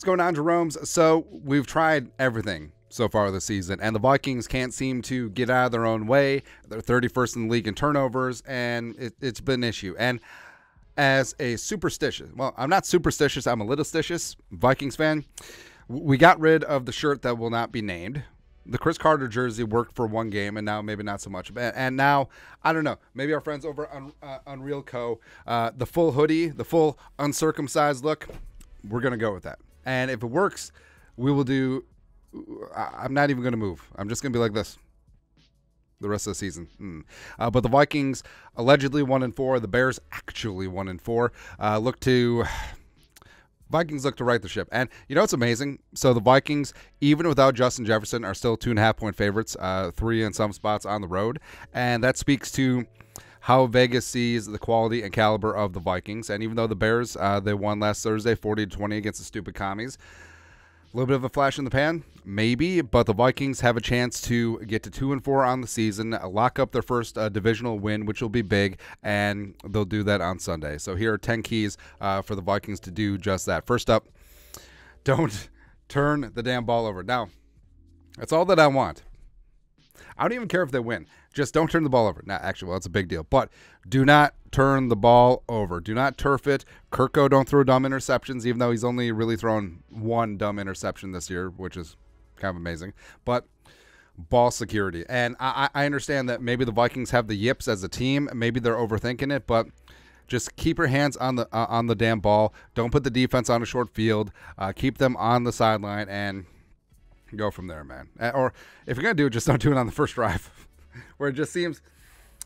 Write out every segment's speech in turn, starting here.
What's going on, Jeromes? So we've tried everything so far this season, and the Vikings can't seem to get out of their own way. They're 31st in the league in turnovers, and it's been an issue. And as a superstitious, well, I'm not superstitious, I'm a little stitious Vikings fan, we got rid of the shirt that will not be named. The Chris Carter jersey worked for one game, and now maybe not so much. And now, I don't know, maybe our friends over on Unreal Co., the full hoodie, the full uncircumcised look, we're going to go with that. And if it works, we will do, I'm not even going to move. I'm just going to be like this the rest of the season. But the Vikings allegedly 1-4. The Bears actually 1-4. Vikings look to right the ship. And you know what's amazing? So the Vikings, even without Justin Jefferson, are still 2.5-point favorites, 3 in some spots on the road. And that speaks to how Vegas sees the quality and caliber of the Vikings. And even though the Bears, they won last Thursday 40-20 against the stupid commies, a little bit of a flash in the pan, maybe, but the Vikings have a chance to get to 2-4 on the season, lock up their first divisional win, which will be big, and they'll do that on Sunday. So here are 10 keys for the Vikings to do just that. First up, don't turn the damn ball over. Now, that's all that I want. I don't even care if they win. Just don't turn the ball over. Nah, actually, well, that's a big deal. But do not turn the ball over. Do not turf it. Kirko don't throw dumb interceptions, even though he's only really thrown one dumb interception this year, which is kind of amazing. But ball security. And I understand that maybe the Vikings have the yips as a team. Maybe they're overthinking it, but just keep your hands on the damn ball. Don't put the defense on a short field. Keep them on the sideline and go from there, man. Or if you're going to do it, just don't do it on the first drive. Where it just seems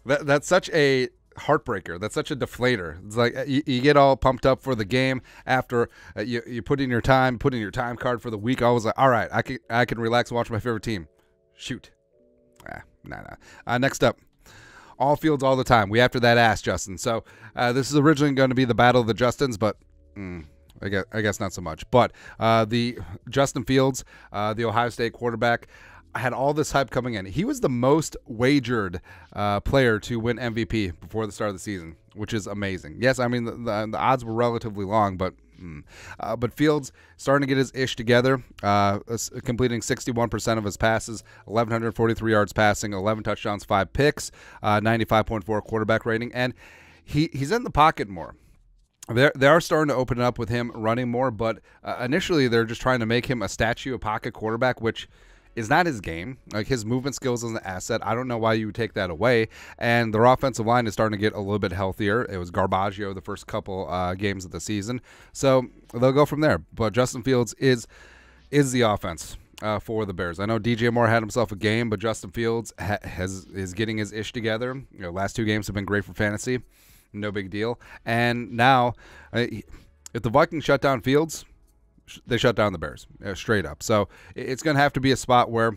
that's such a heartbreaker. That's such a deflator. It's like you get all pumped up for the game after you put in your time card for the week. I was like, all right, I can relax and watch my favorite team. Shoot. Nah. Next up, all fields all the time. We after that ass, Justin. So this is originally going to be the battle of the Justins, but I guess not so much. But the Justin Fields, the Ohio State quarterback, had all this hype coming in. He was the most wagered player to win MVP before the start of the season, which is amazing. Yes, I mean, the odds were relatively long, but Fields starting to get his ish together, completing 61% of his passes, 1,143 yards passing, 11 touchdowns, 5 picks, 95.4 quarterback rating, and he's in the pocket more. They are starting to open it up with him running more, but initially they're just trying to make him a statue, a pocket quarterback, which is not his game. Like, his movement skills is an asset. I don't know why you would take that away. And their offensive line is starting to get a little bit healthier. It was Garbaggio the first couple games of the season. So they'll go from there. But Justin Fields is the offense for the Bears. I know DJ Moore had himself a game, but Justin Fields is getting his ish together. Last 2 games have been great for fantasy. No big deal. And now, if the Vikings shut down Fields, they shut down the Bears straight up. So it's going to have to be a spot where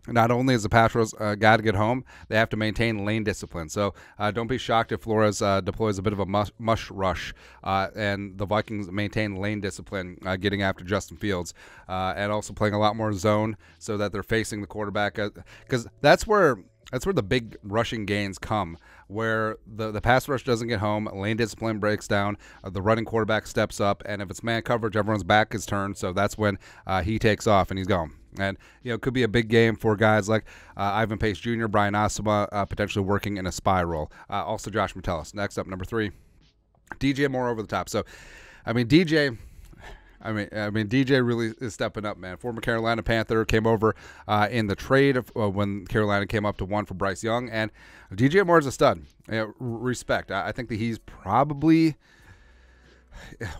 not only is the pass rush got to get home, they have to maintain lane discipline. So don't be shocked if Flores deploys a bit of a mush rush and the Vikings maintain lane discipline getting after Justin Fields and also playing a lot more zone so that they're facing the quarterback, because that's where the big rushing gains come, where the pass rush doesn't get home, lane discipline breaks down, the running quarterback steps up, and if it's man coverage, everyone's back is turned, so that's when he takes off and he's gone. And, it could be a big game for guys like Ivan Pace Jr., Brian Osama, potentially working in a spy role. Also Josh Metellus. Next up, number 3, DJ Moore over the top. So, DJ really is stepping up, man. Former Carolina Panther, came over in the trade when Carolina came up to 1 for Bryce Young, and DJ Moore is a stud. Respect. I think that he's probably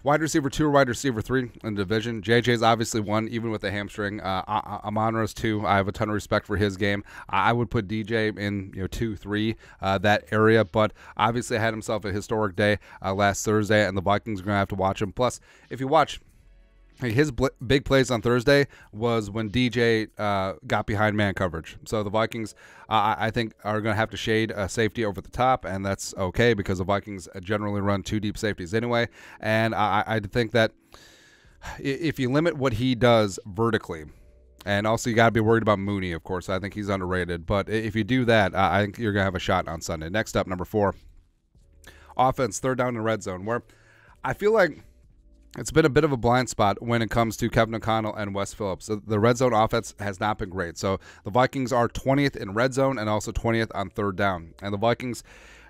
wide receiver 2 or wide receiver 3 in the division. JJ's obviously 1, even with the hamstring. Amon-Ra's 2. I have a ton of respect for his game. I would put DJ in 2, 3, that area, but obviously had himself a historic day last Thursday, and the Vikings are going to have to watch him. Plus, if you watch, his big plays on Thursday was when DJ got behind man coverage. So the Vikings, I think, are going to have to shade a safety over the top, and that's okay because the Vikings generally run 2 deep safeties anyway. And I think that if you limit what he does vertically, and also you got to be worried about Mooney, of course. I think he's underrated. But if you do that, I think you're going to have a shot on Sunday. Next up, number 4, offense, 3rd down in the red zone, where I feel like it's been a bit of a blind spot when it comes to Kevin O'Connell and Wes Phillips. The red zone offense has not been great. So the Vikings are 20th in red zone and also 20th on third down. And the Vikings,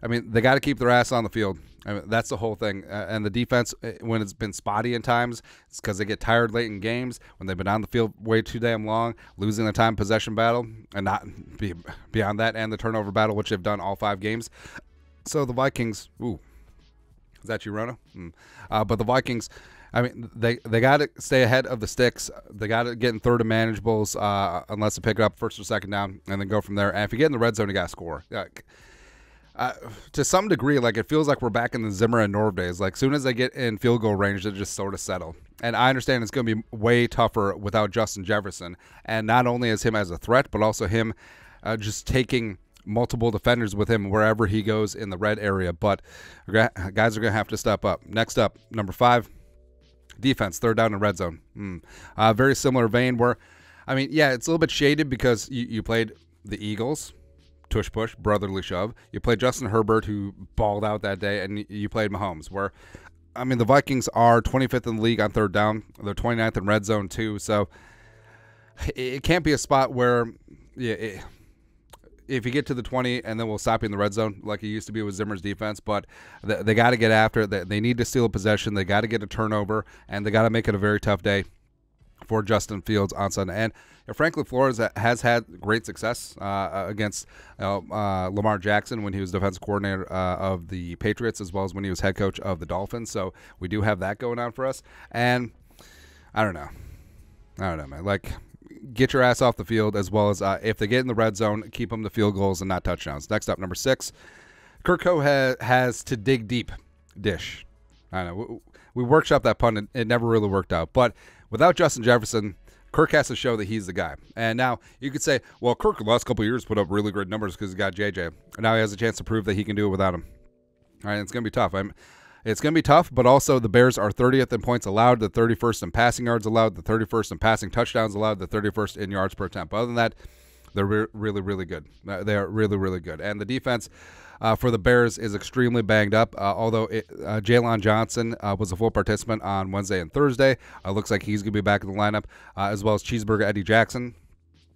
I mean, they got to keep their ass on the field. I mean, that's the whole thing. And the defense, when it's been spotty in times, it's because they get tired late in games, when they've been on the field way too damn long, losing the time possession battle, and not beyond that, and the turnover battle, which they've done all 5 games. So the Vikings, ooh, is that you, Rona? But the Vikings, I mean, they got to stay ahead of the sticks. They got to get in third and manageables unless they pick it up first or second down, and then go from there. And if you get in the red zone, you got to score. To some degree, like, it feels like we're back in the Zimmer and Norv days. Like, soon as they get in field goal range, they just sort of settle. And I understand it's going to be way tougher without Justin Jefferson. And not only as him as a threat, but also him just taking multiple defenders with him wherever he goes in the red area. But guys are going to have to step up. Next up, number 5, defense, third down and red zone. Very similar vein where, I mean, yeah, it's a little bit shaded because you played the Eagles, tush push, brotherly shove. You played Justin Herbert, who balled out that day, and you played Mahomes, where, I mean, the Vikings are 25th in the league on third down. They're 29th in red zone, too. So it can't be a spot where, yeah, if you get to the 20 and then we'll stop you in the red zone like it used to be with Zimmer's defense. But they got to get after it. They need to steal a possession. They got to get a turnover, and they got to make it a very tough day for Justin Fields on Sunday. And Franklin Flores has had great success against Lamar Jackson when he was defensive coordinator of the Patriots, as well as when he was head coach of the Dolphins. So we do have that going on for us. And I don't know, man. Like, get your ass off the field, as well as if they get in the red zone, keep them to field goals and not touchdowns. Next up, number 6, Kirk Coe has to dig deep dish. I don't know. We workshopped that pun. It never really worked out. But without Justin Jefferson, Kirk has to show that he's the guy. And now you could say, well, Kirk the last couple of years put up really great numbers because he got JJ. Now he has a chance to prove that he can do it without him. All right, it's going to be tough. It's going to be tough, but also the Bears are 30th in points allowed, the 31st in passing yards allowed, the 31st in passing touchdowns allowed, the 31st in yards per attempt. Other than that, they're really, really good. They are really, really good. And the defense for the Bears is extremely banged up, although Jalen Johnson was a full participant on Wednesday and Thursday. Looks like he's going to be back in the lineup, as well as Cheeseburger Eddie Jackson,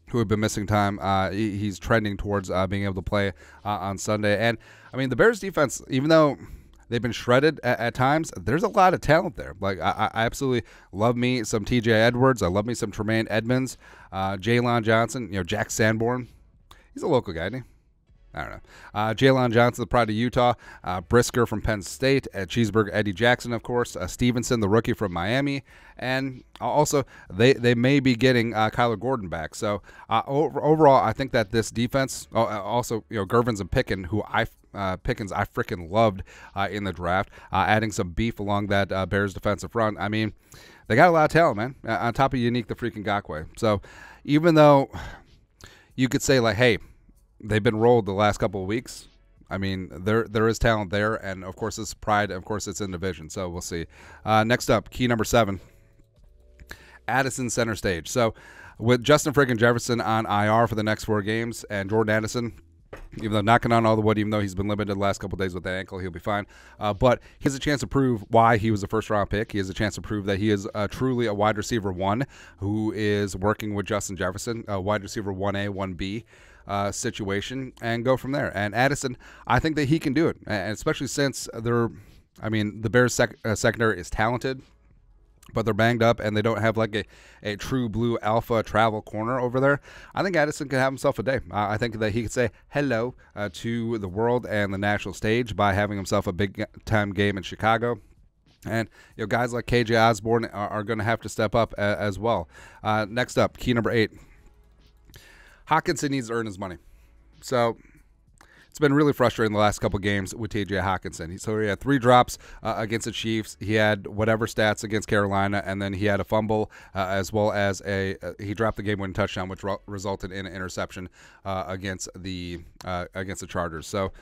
who had been missing time. He's trending towards being able to play on Sunday. And, I mean, the Bears defense, even though they've been shredded at times, there's a lot of talent there. Like, I absolutely love me some TJ Edwards. I love me some Tremaine Edmonds, Jalen Johnson, Jack Sanborn. He's a local guy, isn't he? I don't know. Jalen Johnson, the pride of Utah. Brisker from Penn State. Cheeseburger Eddie Jackson, of course. Stevenson, the rookie from Miami. And also, they may be getting Kyler Gordon back. So, overall, I think that this defense, also, Gervins and Pickens, who Pickens I freaking loved in the draft, adding some beef along that Bears defensive front. I mean, they got a lot of talent, man, on top of Unique the freaking Ngakoue. So, even though you could say, like, hey, they've been rolled the last couple of weeks, I mean, there is talent there, and of course it's pride, and of course it's in division, so we'll see. Next up, key number 7, Addison center stage. So with Justin freaking Jefferson on IR for the next 4 games, and Jordan Addison, even though knocking on all the wood, even though he's been limited the last couple of days with that ankle, he'll be fine. But he has a chance to prove why he was a first-round pick. He has a chance to prove that he is truly a wide receiver 1 who is working with Justin Jefferson, a wide receiver 1A, 1B situation, and go from there. And Addison, I think that he can do it, and especially since the Bears secondary is talented, but they're banged up and they don't have like a true blue alpha travel corner over there. I think Addison could have himself a day. I think that he could say hello to the world and the national stage by having himself a big-time game in Chicago. And guys like KJ Osborne are going to have to step up as well. Next up, key number 8. Hawkinson needs to earn his money. So it's been really frustrating the last couple games with TJ Hawkinson. So he had 3 drops against the Chiefs. He had whatever stats against Carolina, and then he had a fumble as well as he dropped the game-winning touchdown, which resulted in an interception against the Chargers. So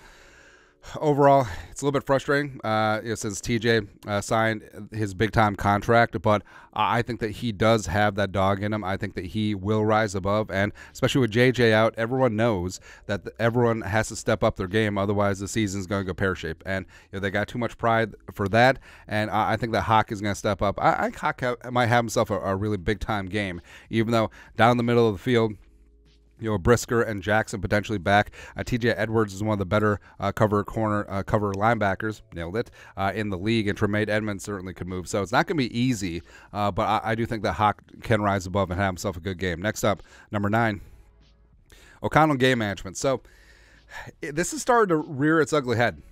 overall, It's a little bit frustrating since TJ signed his big-time contract, but I think that he does have that dog in him. I think that he will rise above, and especially with JJ out, everyone knows that everyone has to step up their game, otherwise the season's going to go pear-shaped, and they got too much pride for that, and I think that Hawk is going to step up. I think Hawk might have himself a really big-time game, even though down the middle of the field, Brisker and Jackson potentially back. TJ Edwards is one of the better cover linebackers, nailed it, in the league, and Tremaine Edmonds certainly could move. So it's not going to be easy, but I do think that Hawk can rise above and have himself a good game. Next up, number 9, O'Connell game management. So this is starting to rear its ugly head.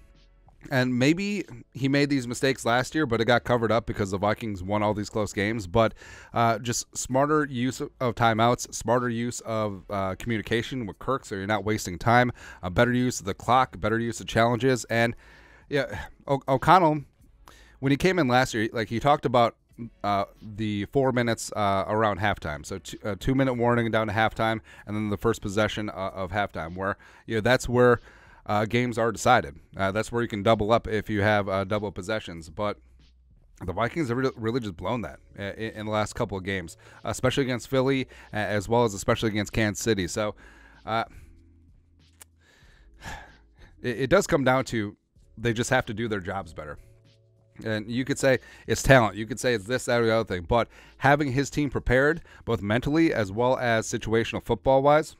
And maybe he made these mistakes last year, but it got covered up because the Vikings won all these close games. But just smarter use of timeouts, smarter use of communication with Kirk, so you're not wasting time, better use of the clock, better use of challenges. And O'Connell, when he came in last year, he talked about the 4 minutes around halftime. So a 2-minute warning down to halftime, and then the first possession of halftime, where that's where games are decided. That's where you can double up if you have double possessions. But the Vikings have really just blown that in the last couple of games, especially against Philly, as well as especially against Kansas City. So it does come down to they just have to do their jobs better. And you could say it's talent. You could say it's this, that, or the other thing. But having his team prepared, both mentally as well as situational football-wise,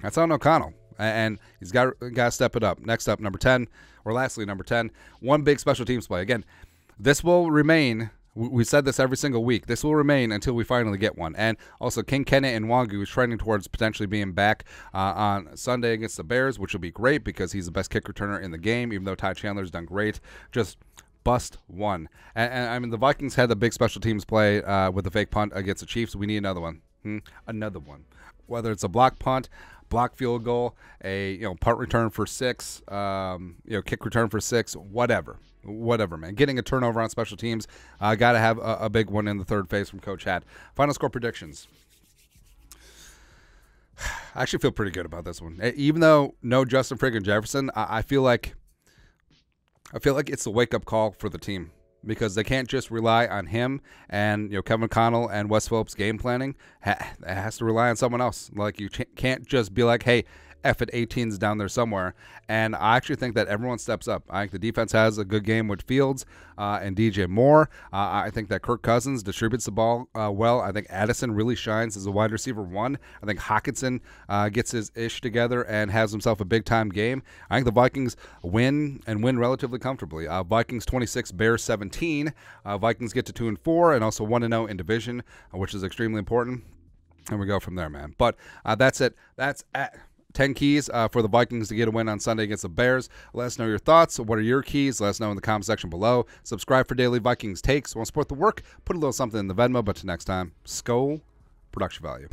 that's on O'Connell. And he's got to step it up. Next up, number 10, or lastly, number 10, one big special teams play. Again, this will remain. We said this every single week. This will remain until we finally get one. And also, King Kenneth and Nwangu is trending towards potentially being back on Sunday against the Bears, which will be great because he's the best kick returner in the game, even though Ty Chandler's done great. Just bust one. And I mean, the Vikings had the big special teams play with the fake punt against the Chiefs. We need another one. Another one. Whether it's a block punt, block field goal, a punt return for 6, kick return for 6, whatever, man. Getting a turnover on special teams, got to have a big one in the third phase from Coach Hat. Final score predictions. I actually feel pretty good about this one, even though no Justin friggin' Jefferson. I feel like it's a wake up call for the team, because they can't just rely on him and Kevin Connell and Wes Phillips game planning. It has to rely on someone else. You can't just be like, hey, F it, 18's down there somewhere. And I actually think that everyone steps up. I think the defense has a good game with Fields and DJ Moore. I think that Kirk Cousins distributes the ball well. I think Addison really shines as a wide receiver 1. I think Hockenson gets his ish together and has himself a big-time game. I think the Vikings win, and win relatively comfortably. Vikings 26, Bears 17. Vikings get to 2-4 and also 1-0 in division, which is extremely important. And we go from there, man. But that's it. That's 10 keys for the Vikings to get a win on Sunday against the Bears. Let us know your thoughts. What are your keys? Let us know in the comment section below. Subscribe for daily Vikings takes. Want to support the work? Put a little something in the Venmo. But till next time, Skol, production value.